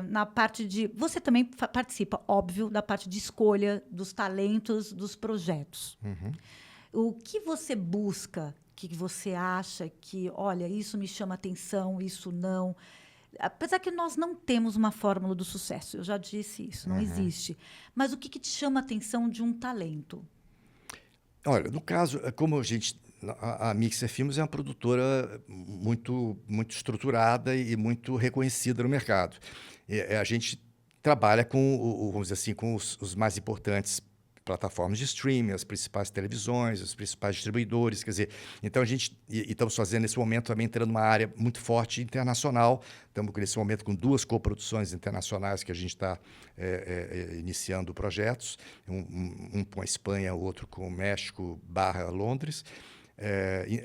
na parte de... Você também participa, óbvio, da parte de escolha dos talentos, dos projetos. Uhum. O que você busca, que você acha que, olha, isso me chama atenção, isso não... Apesar que nós não temos uma fórmula do sucesso, eu já disse isso, não existe. Mas o que te chama a atenção de um talento? Olha, no caso, como a Mixer Filmes é uma produtora muito estruturada e muito reconhecida no mercado. A gente trabalha com, vamos dizer assim, com os mais importantes plataformas de streaming, as principais televisões, os principais distribuidores, quer dizer, então estamos fazendo nesse momento também entrando numa área muito forte internacional. Estamos nesse momento com 2 coproduções internacionais que a gente está iniciando projetos, um com a Espanha, o outro com o México / Londres,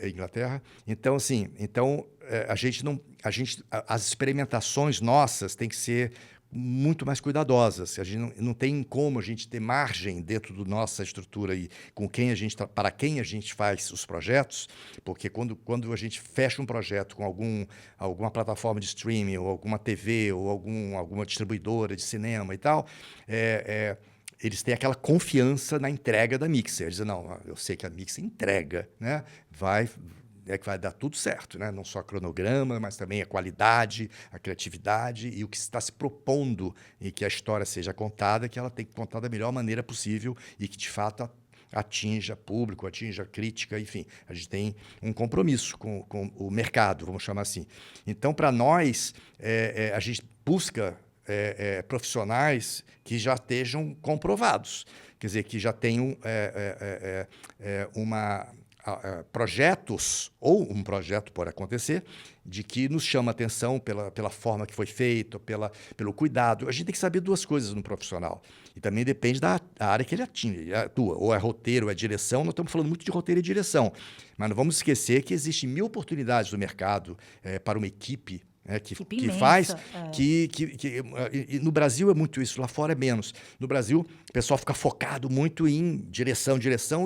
Inglaterra. Então, assim, as experimentações nossas têm que ser muito mais cuidadosas. A gente não tem como a gente ter margem dentro da nossa estrutura e para quem a gente faz os projetos, porque quando a gente fecha um projeto com alguma plataforma de streaming ou alguma TV ou alguma distribuidora de cinema e tal, eles têm aquela confiança na entrega da Mixer. Eles dizem, não, eu sei que a Mixer entrega, né? Que vai dar tudo certo, né? Não só cronograma, mas também a qualidade, a criatividade e o que está se propondo e que a história seja contada, que ela tem que contar da melhor maneira possível e que, de fato, atinja público, atinja crítica, enfim. A gente tem um compromisso com o mercado, vamos chamar assim. Então, para nós, a gente busca profissionais que já estejam comprovados, quer dizer, que já tenham projetos, ou um projeto pode acontecer, de que nos chama a atenção pela forma que foi feito, pelo cuidado. A gente tem que saber 2 coisas no profissional. E também depende da área que ele atua. Ou é roteiro, ou é direção. Nós estamos falando muito de roteiro e direção. Mas não vamos esquecer que existem 1000 oportunidades no mercado para uma equipe que faz... E no Brasil é muito isso, lá fora é menos. No Brasil, o pessoal fica focado muito em direção,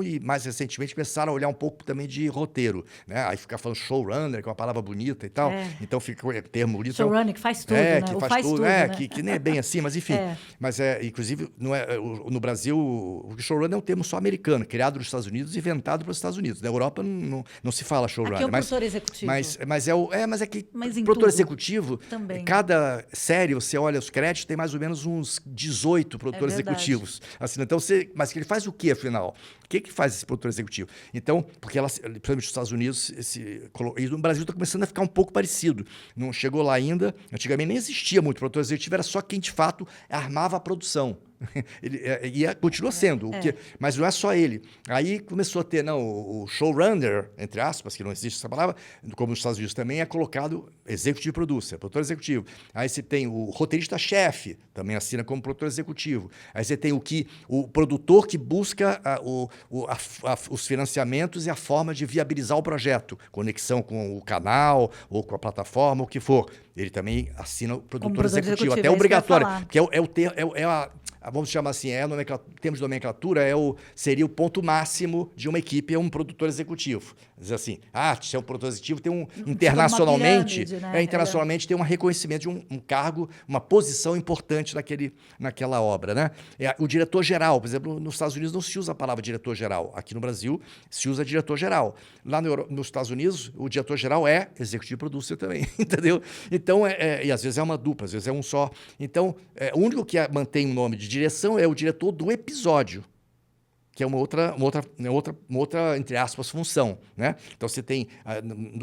e mais recentemente começaram a olhar um pouco também de roteiro, né? Aí fica falando showrunner, que é uma palavra bonita e tal. Então fica o termo bonito. Showrunner, que faz tudo, né? Que faz tudo, né? que nem é bem assim, mas enfim. Mas, inclusive, no Brasil, o showrunner é um termo só americano, criado nos Estados Unidos e inventado para os Estados Unidos. Na Europa não se fala showrunner. Aqui é o produtor executivo. Mas é que produtor executivo, também. Cada série, você olha os créditos, tem mais ou menos uns 18 produtores executivos. Assim, então, mas ele faz o quê, afinal? O que faz esse produtor executivo? Então, porque principalmente nos Estados Unidos, e no Brasil está começando a ficar um pouco parecido. Não chegou lá ainda. Antigamente nem existia muito produtor executivo, era só quem, de fato, armava a produção. Continua sendo, mas não é só ele. Aí começou a ter o showrunner, entre aspas, que não existe essa palavra, como nos Estados Unidos também, é colocado executive producer, produtor executivo. Aí você tem o roteirista-chefe, também assina como produtor executivo. Aí você tem o produtor que busca os financiamentos e a forma de viabilizar o projeto, conexão com o canal ou com a plataforma, o que for. Ele também assina o produtor executivo, até obrigatório, porque vamos chamar assim, em termos de nomenclatura, seria o ponto máximo de uma equipe, é um produtor executivo. Dizer assim, se é um produtor executivo, tem internacionalmente, pirâmide, né? Internacionalmente tem um reconhecimento de um cargo, uma posição importante naquela obra, né? O diretor-geral, por exemplo, nos Estados Unidos não se usa a palavra diretor-geral. Aqui no Brasil se usa diretor-geral. Lá nos Estados Unidos, o diretor-geral é executive producer também, entendeu? Então, e às vezes é uma dupla, às vezes é um só. Então, o único que mantém o nome de direção é o diretor do episódio, que é uma outra, entre aspas, função, né? Então, você tem,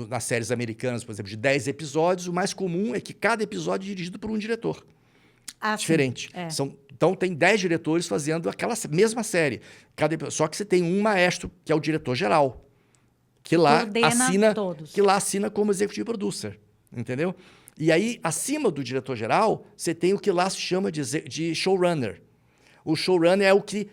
nas séries americanas, por exemplo, de 10 episódios, o mais comum é que cada episódio é dirigido por um diretor. Diferente. Então, tem 10 diretores fazendo aquela mesma série. Só que você tem um maestro, que é o diretor-geral, que lá assina como executive producer, entendeu? E aí, acima do diretor-geral, você tem o que lá se chama de showrunner. O showrunner é o que,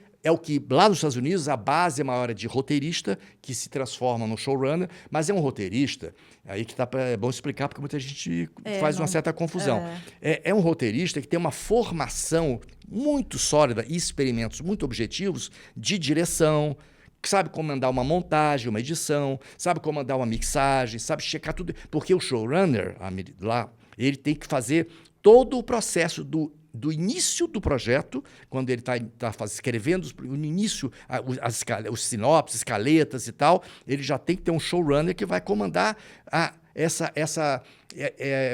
lá nos Estados Unidos, a base maior é de roteirista, que se transforma no showrunner, mas é um roteirista, aí que é bom explicar, porque muita gente faz uma certa confusão. É um roteirista que tem uma formação muito sólida e experimentos muito objetivos de direção, que sabe comandar uma montagem, uma edição, sabe comandar uma mixagem, sabe checar tudo. Porque o showrunner, lá, ele tem que fazer todo o processo do início do projeto, quando ele está escrevendo no início os sinopses, escaletas e tal, ele já tem que ter um showrunner que vai comandar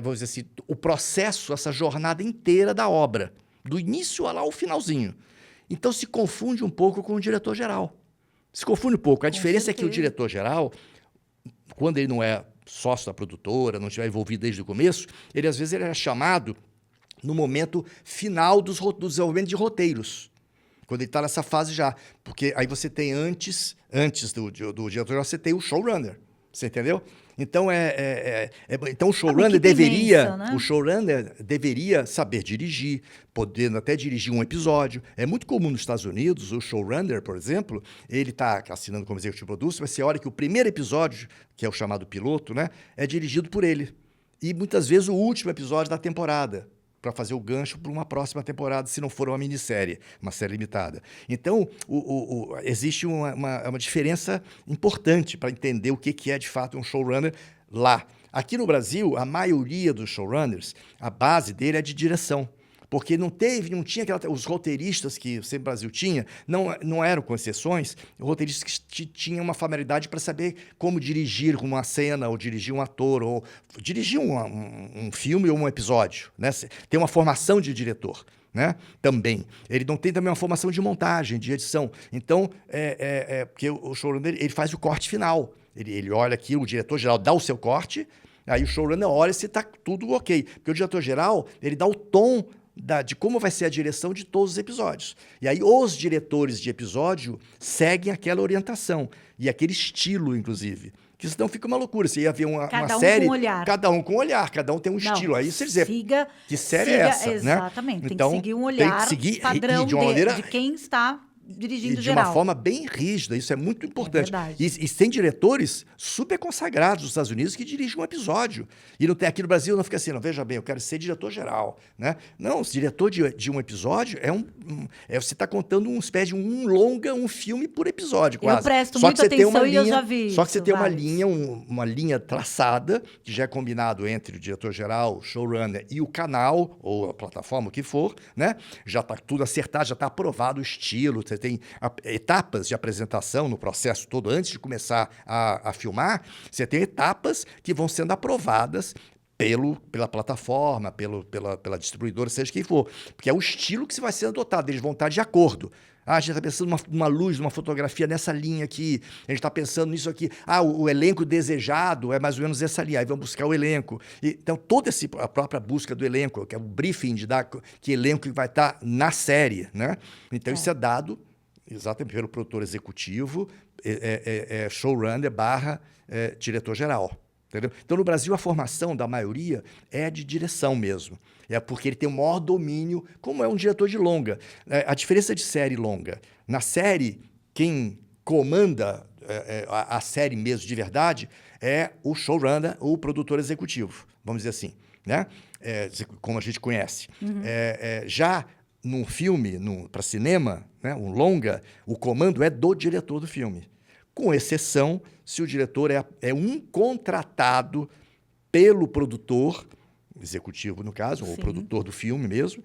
vamos dizer assim, o processo, essa jornada inteira da obra, do início lá ao finalzinho. Então se confunde um pouco com o diretor-geral. Se confunde um pouco. A diferença é que o diretor-geral, quando ele não é sócio da produtora, não estiver envolvido desde o começo, ele às vezes ele é chamado no momento final do desenvolvimento de roteiros. Quando ele está nessa fase já. Porque aí você tem antes do diretor-geral, você tem o showrunner. Você entendeu? Então, então o showrunner imensa, né? O showrunner deveria saber dirigir, podendo até dirigir um episódio. É muito comum nos Estados Unidos, o showrunner, por exemplo, ele está assinando como executive producer, mas você olha que o primeiro episódio, que é o chamado piloto, né, é dirigido por ele. E muitas vezes o último episódio da temporada, para fazer o gancho para uma próxima temporada, se não for uma minissérie, uma série limitada. Então, existe uma diferença importante para entender o que é, de fato, um showrunner lá. Aqui no Brasil, a maioria dos showrunners, a base dele é de direção. Porque não tinha os roteiristas que sempre o Brasil tinha, não eram, com exceções, roteiristas que tinham uma familiaridade para saber como dirigir uma cena, ou dirigir um ator, ou dirigir um filme ou um episódio, né? Tem uma formação de diretor, né? Também. Ele não tem também uma formação de montagem, de edição. Então, porque o showrunner ele faz o corte final. Ele olha aqui, o diretor-geral dá o seu corte, aí o showrunner olha se está tudo ok. Porque o diretor-geral, ele dá o tom de como vai ser a direção de todos os episódios. E aí os diretores de episódio seguem aquela orientação e aquele estilo, inclusive. Que senão fica uma loucura. Você ia ver uma série... Com um olhar. Cada um com um olhar, cada um tem um estilo. Aí você dizer, que série é essa? Exatamente, né? Tem Então, que seguir um olhar padrão de quem está dirigindo geral. De uma forma bem rígida, isso é muito importante. E tem diretores super consagrados nos Estados Unidos que dirigem um episódio. E não tem, aqui no Brasil não fica assim, não, veja bem, eu quero ser diretor-geral. Né? Não, o diretor de um episódio você está contando uma espécie de um longa, um filme por episódio, quase. Eu presto muita atenção e eu já vi Só que você tem uma linha traçada, que já é combinado entre o diretor-geral, o showrunner e o canal, ou a plataforma, o que for, né? Já está tudo acertado, já está aprovado o estilo, você tem etapas de apresentação no processo todo, antes de começar a filmar, você tem etapas que vão sendo aprovadas pela plataforma, pela distribuidora, seja quem for. Porque é o estilo que vai ser adotado, eles vão estar de acordo. A gente está pensando numa luz, numa fotografia nessa linha aqui. A gente está pensando nisso aqui. O elenco desejado é mais ou menos essa linha. Aí vamos buscar o elenco. Então, toda a própria busca do elenco, que é o briefing de dar que elenco que vai estar na série, né? Então, isso é dado exatamente pelo produtor executivo, showrunner / diretor-geral. Entendeu? Então, no Brasil, a formação da maioria é de direção mesmo. É porque ele tem o maior domínio, como é um diretor de longa. A diferença de série longa. Na série, quem comanda a série mesmo de verdade é o showrunner, o produtor executivo, vamos dizer assim, né? Como a gente conhece. Uhum. Já num filme, para cinema, né, um longa, o comando é do diretor do filme. Com exceção se o diretor é um contratado pelo produtor, executivo no caso, ou produtor do filme mesmo,